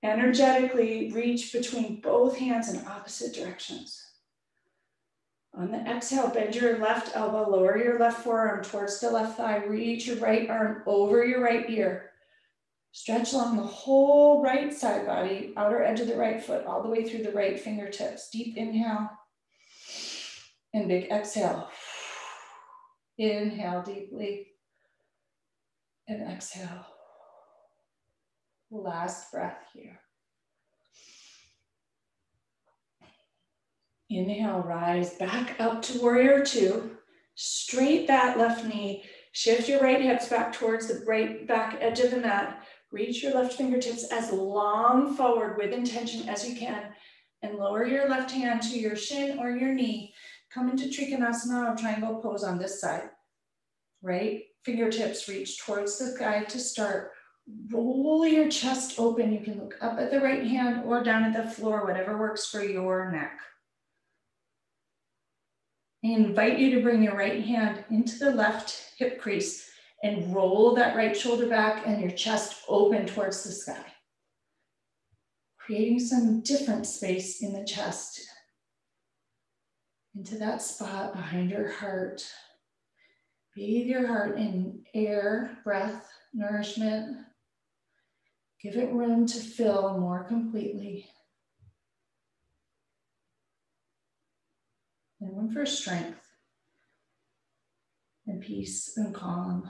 Energetically reach between both hands in opposite directions. On the exhale, bend your left elbow, lower your left forearm towards the left thigh, reach your right arm over your right ear. Stretch along the whole right side body, outer edge of the right foot, all the way through the right fingertips. Deep inhale and big exhale. Inhale deeply and exhale. Last breath here. Inhale, rise back up to warrior 2. Straight that left knee. Shift your right hips back towards the right back edge of the mat. Reach your left fingertips as long forward with intention as you can. And lower your left hand to your shin or your knee. Come into Trikonasana or triangle pose on this side. Right fingertips reach towards the sky to start. Roll your chest open. You can look up at the right hand or down at the floor, whatever works for your neck. I invite you to bring your right hand into the left hip crease and roll that right shoulder back and your chest open towards the sky. Creating some different space in the chest. Into that spot behind your heart. Bathe your heart in air, breath, nourishment. Give it room to fill more completely. And room for strength and peace and calm.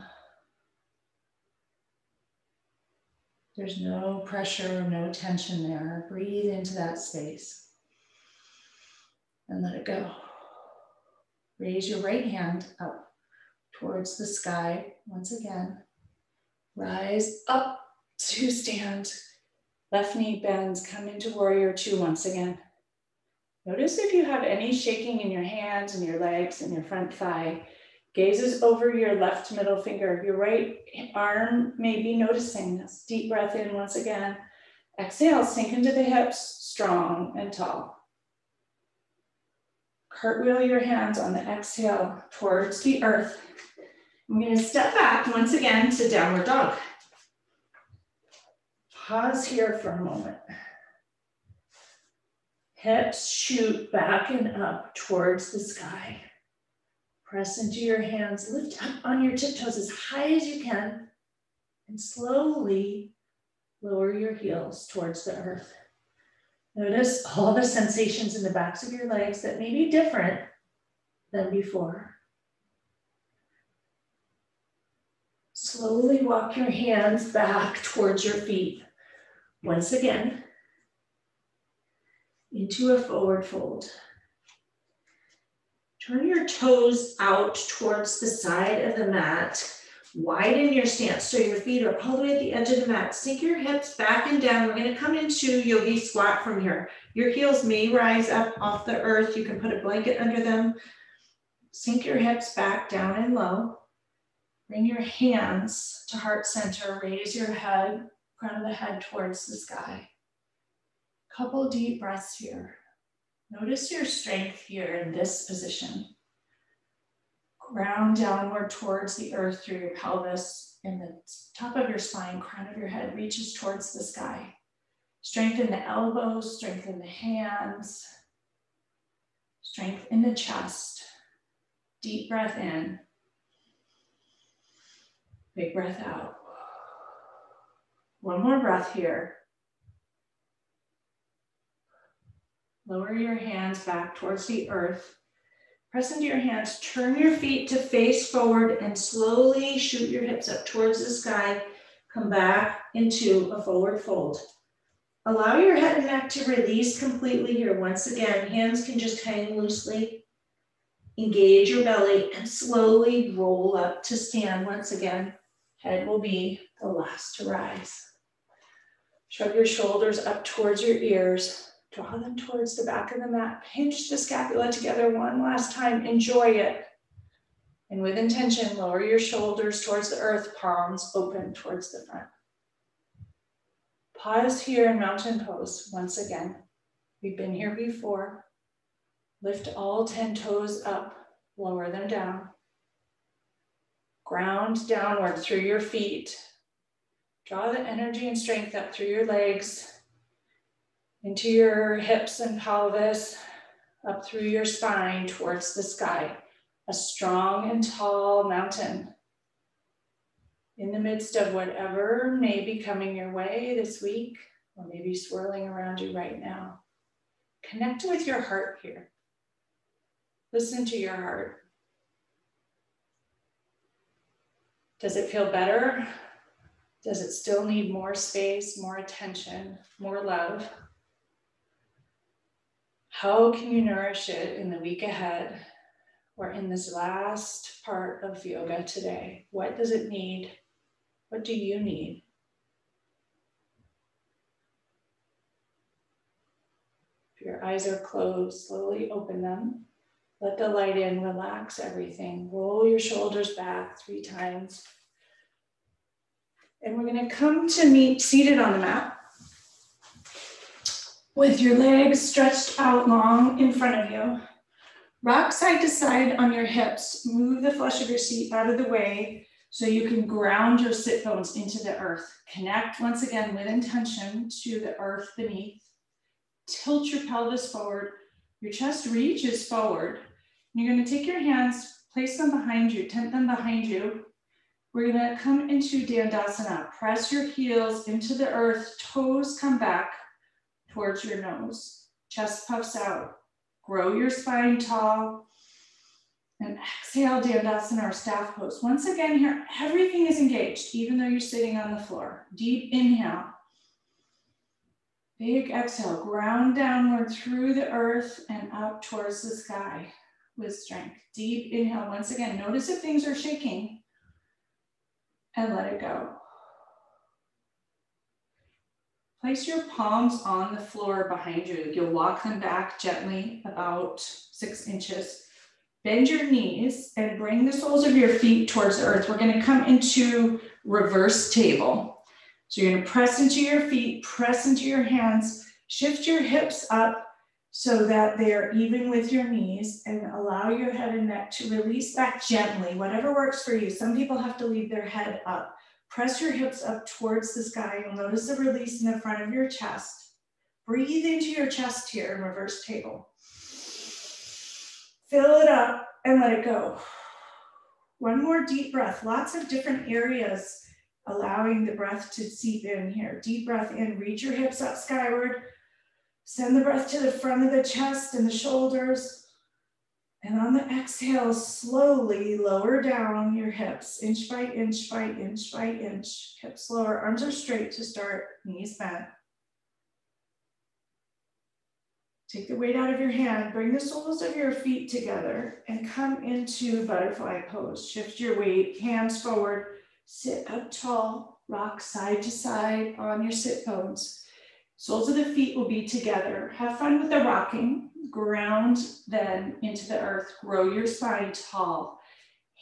There's no pressure, no tension there. Breathe into that space and let it go. Raise your right hand up towards the sky once again. Rise up to stand. Left knee bends, come into warrior two once again. Notice if you have any shaking in your hands and your legs and your front thigh. Gazes over your left middle finger. Your right arm may be noticing this. Deep breath in once again. Exhale, sink into the hips, strong and tall. Cartwheel your hands on the exhale towards the earth. I'm going to step back once again to downward dog. Pause here for a moment. Hips shoot back and up towards the sky. Press into your hands, lift up on your tiptoes as high as you can, and slowly lower your heels towards the earth. Notice all the sensations in the backs of your legs that may be different than before. Slowly walk your hands back towards your feet. Once again, into a forward fold. Turn your toes out towards the side of the mat. Widen your stance so your feet are all the way at the edge of the mat. Sink your hips back and down. We're going to come into yogi squat from here. Your heels may rise up off the earth. You can put a blanket under them. Sink your hips back down and low. Bring your hands to heart center. Raise your head, crown of the head towards the sky. Couple deep breaths here. Notice your strength here in this position. Ground downward towards the earth through your pelvis, and the top of your spine, crown of your head reaches towards the sky. Strengthen the elbows, strengthen the hands, strength in the chest. Deep breath in. Big breath out. One more breath here. Lower your hands back towards the earth. Press into your hands, turn your feet to face forward and slowly shoot your hips up towards the sky. Come back into a forward fold. Allow your head and neck to release completely here. Once again, hands can just hang loosely. Engage your belly and slowly roll up to stand once again. Head will be the last to rise. Shrug your shoulders up towards your ears. Draw them towards the back of the mat. Pinch the scapula together one last time. Enjoy it. And with intention, lower your shoulders towards the earth, palms open towards the front. Pause here in mountain pose once again. We've been here before. Lift all 10 toes up, lower them down. Ground downward through your feet. Draw the energy and strength up through your legs, into your hips and pelvis, up through your spine towards the sky. A strong and tall mountain in the midst of whatever may be coming your way this week, or maybe swirling around you right now. Connect with your heart here. Listen to your heart. Does it feel better? Does it still need more space, more attention, more love? How can you nourish it in the week ahead or in this last part of yoga today? What does it need? What do you need? If your eyes are closed, slowly open them. Let the light in, relax everything. Roll your shoulders back 3 times. And we're going to come to meet seated on the mat with your legs stretched out long in front of you. Rock side to side on your hips. Move the flesh of your seat out of the way so you can ground your sit bones into the earth. Connect once again with intention to the earth beneath. Tilt your pelvis forward. Your chest reaches forward. You're going to take your hands, place them behind you, tent them behind you. We're going to come into Dandasana. Press your heels into the earth. Toes come back towards your nose. Chest puffs out. Grow your spine tall. And exhale, Dandasana or staff pose. Once again here, everything is engaged, even though you're sitting on the floor. Deep inhale. Big exhale. Ground downward through the earth and up towards the sky with strength. Deep inhale. Once again, notice if things are shaking. And let it go. Place your palms on the floor behind you. You'll walk them back gently, about 6 inches. Bend your knees and bring the soles of your feet towards the earth. We're gonna come into reverse table. So you're gonna press into your feet, press into your hands, shift your hips up so that they're even with your knees, and allow your head and neck to release back gently, whatever works for you. Some people have to leave their head up. Press your hips up towards the sky. You'll notice the release in the front of your chest. Breathe into your chest here in reverse table. Fill it up and let it go. One more deep breath. Lots of different areas allowing the breath to seep in here. Deep breath in, reach your hips up skyward. Send the breath to the front of the chest and the shoulders. And on the exhale, slowly lower down your hips, inch by inch by inch by inch. Hips lower, arms are straight to start, knees bent. Take the weight out of your hand, bring the soles of your feet together and come into butterfly pose. Shift your weight, hands forward, sit up tall, rock side to side on your sit bones. Soles of the feet will be together. Have fun with the rocking. Ground then into the earth. Grow your spine tall.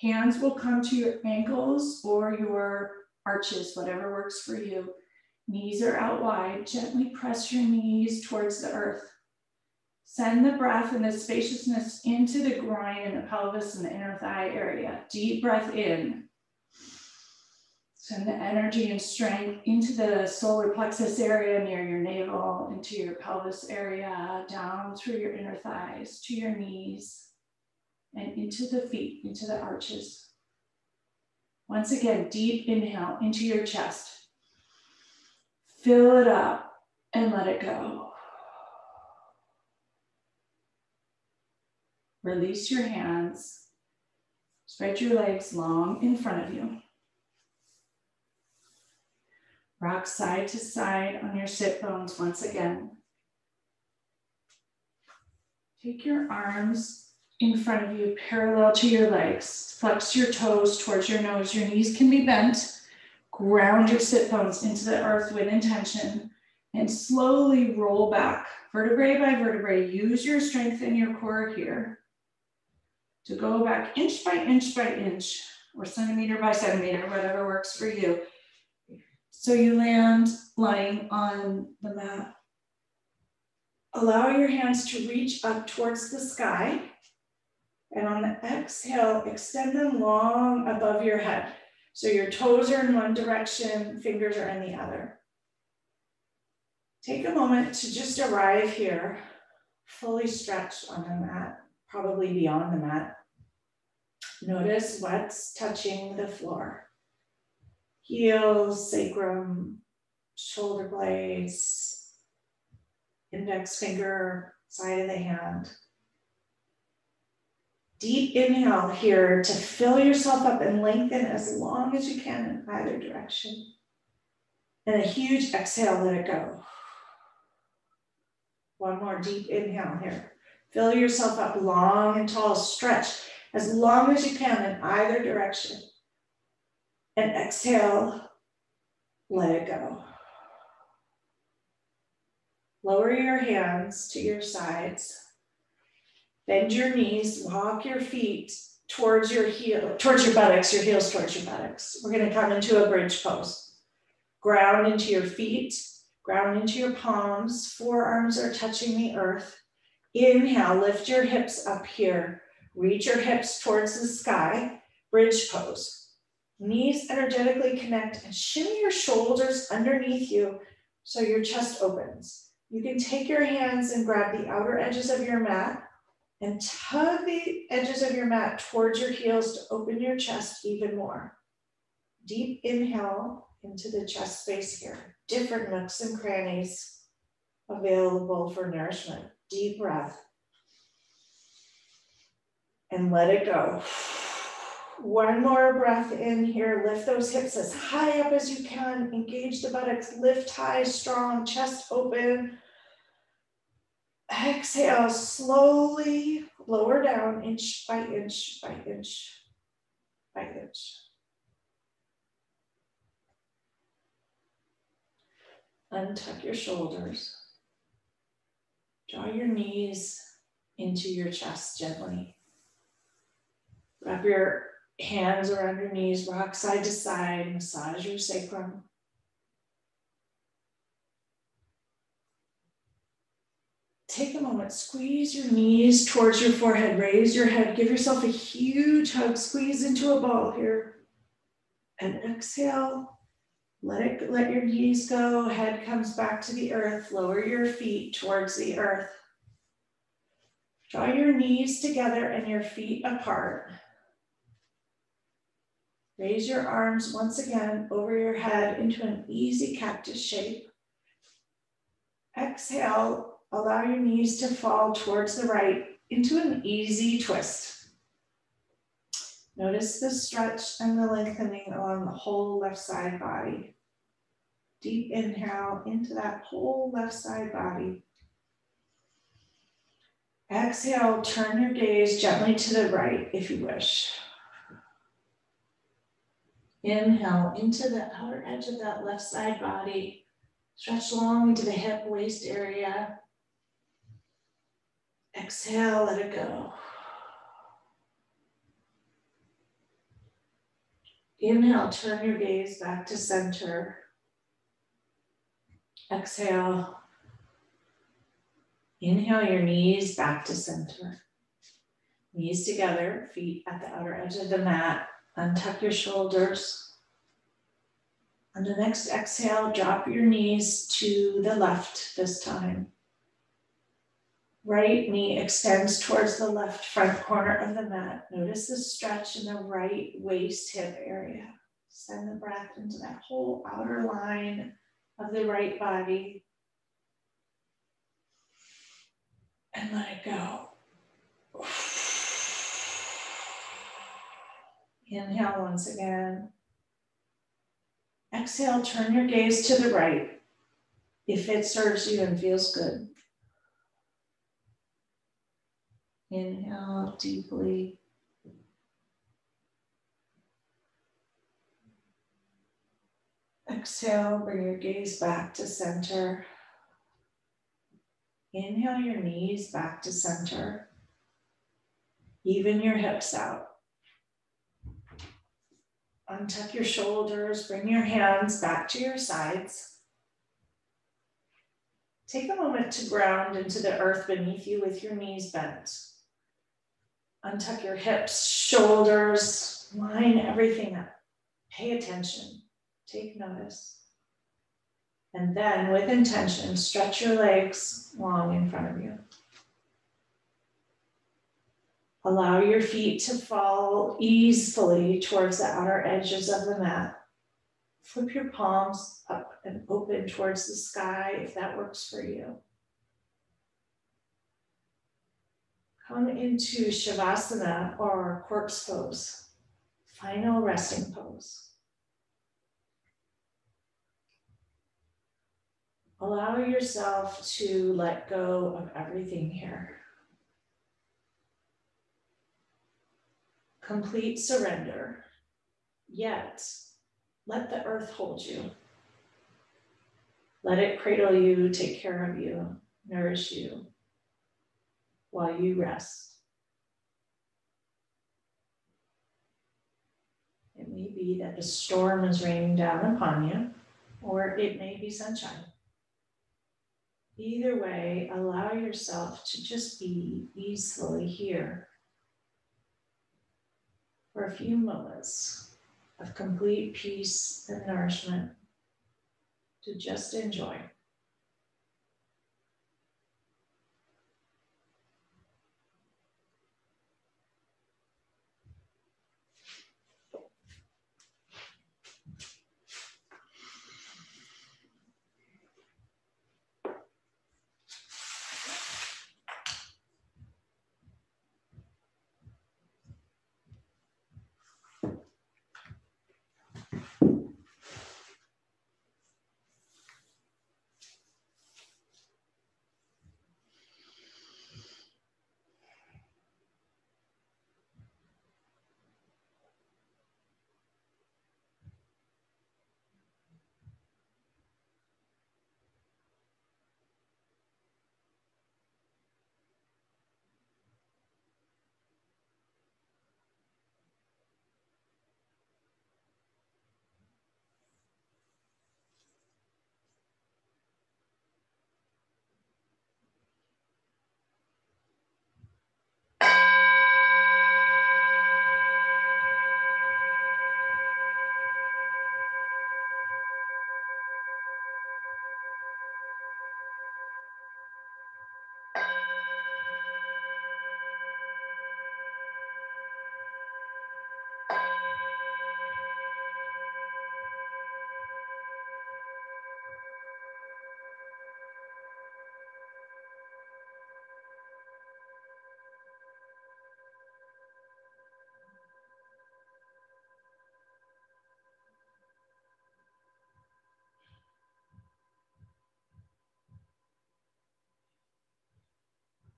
Hands will come to your ankles or your arches, whatever works for you. Knees are out wide. Gently press your knees towards the earth. Send the breath and the spaciousness into the groin and the pelvis and the inner thigh area. Deep breath in. Send the energy and strength into the solar plexus area near your navel, into your pelvis area, down through your inner thighs, to your knees, and into the feet, into the arches. Once again, deep inhale into your chest. Fill it up and let it go. Release your hands. Spread your legs long in front of you. Rock side to side on your sit bones once again. Take your arms in front of you, parallel to your legs. Flex your toes towards your nose. Your knees can be bent. Ground your sit bones into the earth with intention and slowly roll back, vertebrae by vertebrae. Use your strength in your core here to go back inch by inch by inch, or centimeter by centimeter, whatever works for you. So you land lying on the mat. Allow your hands to reach up towards the sky. And on the exhale, extend them long above your head. So your toes are in one direction, fingers are in the other. Take a moment to just arrive here, fully stretched on the mat, probably beyond the mat. Notice what's touching the floor. Heels, sacrum, shoulder blades, index finger, side of the hand. Deep inhale here to fill yourself up and lengthen as long as you can in either direction. And a huge exhale, let it go. One more deep inhale here. Fill yourself up long and tall, stretch as long as you can in either direction. And exhale, let it go. Lower your hands to your sides. Bend your knees, walk your feet towards your buttocks, your heels towards your buttocks. We're gonna come into a bridge pose. Ground into your feet, ground into your palms, forearms are touching the earth. Inhale, lift your hips up here. Reach your hips towards the sky, bridge pose. Knees energetically connect and shimmy your shoulders underneath you so your chest opens. You can take your hands and grab the outer edges of your mat and tug the edges of your mat towards your heels to open your chest even more. Deep inhale into the chest space here. Different nooks and crannies available for nourishment. Deep breath. And let it go. One more breath in here. Lift those hips as high up as you can. Engage the buttocks. Lift high, strong, chest open. Exhale, slowly lower down inch by inch by inch by inch. Untuck your shoulders. Draw your knees into your chest gently. Wrap your hands around your knees, rock side to side, massage your sacrum. Take a moment, squeeze your knees towards your forehead, raise your head, give yourself a huge hug, squeeze into a ball here. And exhale, let your knees go, head comes back to the earth, lower your feet towards the earth. Draw your knees together and your feet apart. Raise your arms once again over your head into an easy cactus shape. Exhale, allow your knees to fall towards the right into an easy twist. Notice the stretch and the lengthening along the whole left side body. Deep inhale into that whole left side body. Exhale, turn your gaze gently to the right if you wish. Inhale into the outer edge of that left side body. Stretch long into the hip, waist area. Exhale, let it go. Inhale, turn your gaze back to center. Exhale. Inhale your knees back to center. Knees together, feet at the outer edge of the mat. Untuck your shoulders. On the next exhale, drop your knees to the left this time. Right knee extends towards the left front corner of the mat. Notice the stretch in the right waist hip area. Send the breath into that whole outer line of the right body. And let it go. Inhale once again. Exhale, turn your gaze to the right if it serves you and feels good. Inhale deeply. Exhale, bring your gaze back to center. Inhale your knees back to center. Even your hips out. Untuck your shoulders, bring your hands back to your sides. Take a moment to ground into the earth beneath you with your knees bent. Untuck your hips, shoulders, line everything up. Pay attention, take notice. And then with intention, stretch your legs long in front of you. Allow your feet to fall easily towards the outer edges of the mat. Flip your palms up and open towards the sky if that works for you. Come into Shavasana or corpse pose, final resting pose. Allow yourself to let go of everything here. Complete surrender, yet let the earth hold you. Let it cradle you, take care of you, nourish you while you rest. It may be that the storm is raining down upon you, or it may be sunshine. Either way, allow yourself to just be easily here for a few moments of complete peace and nourishment to just enjoy.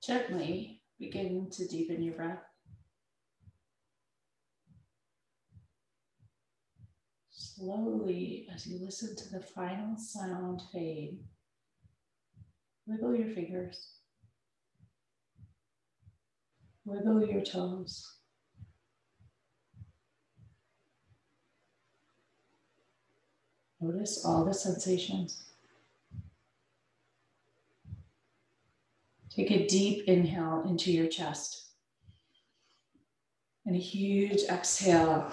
Gently begin to deepen your breath. Slowly, as you listen to the final sound fade, wiggle your fingers, wiggle your toes. Notice all the sensations. Take a deep inhale into your chest and a huge exhale.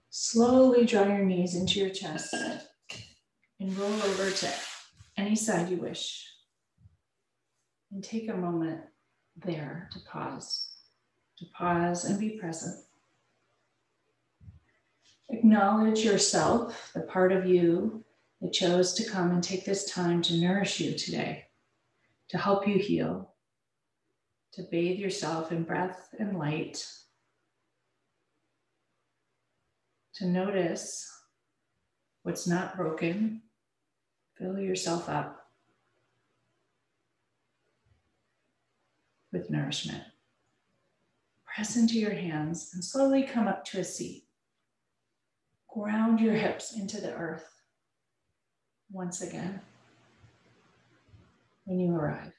Slowly draw your knees into your chest and roll over to any side you wish. And take a moment there to pause and be present. Acknowledge yourself, the part of you that chose to come and take this time to nourish you today, to help you heal, to bathe yourself in breath and light, to notice what's not broken, fill yourself up with nourishment. Press into your hands and slowly come up to a seat. Ground your hips into the earth once again when you arrive.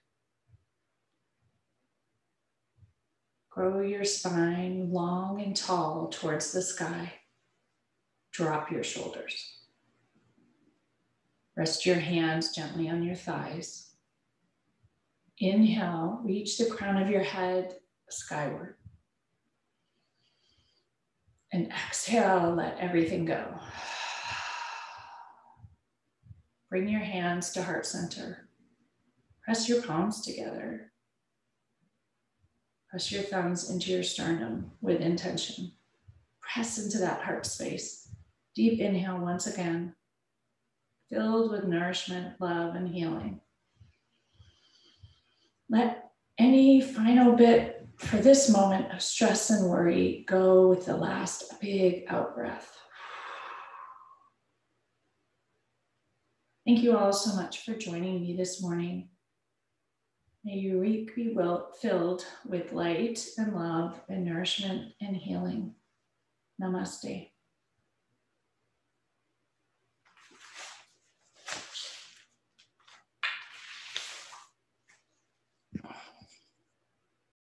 Grow your spine long and tall towards the sky. Drop your shoulders. Rest your hands gently on your thighs. Inhale, reach the crown of your head skyward. And exhale, let everything go. Bring your hands to heart center. Press your palms together. Press your thumbs into your sternum with intention. Press into that heart space. Deep inhale once again, filled with nourishment, love, and healing. Let any final bit for this moment of stress and worry go with the last big out breath. Thank you all so much for joining me this morning. May your week be filled with light and love and nourishment and healing. Namaste.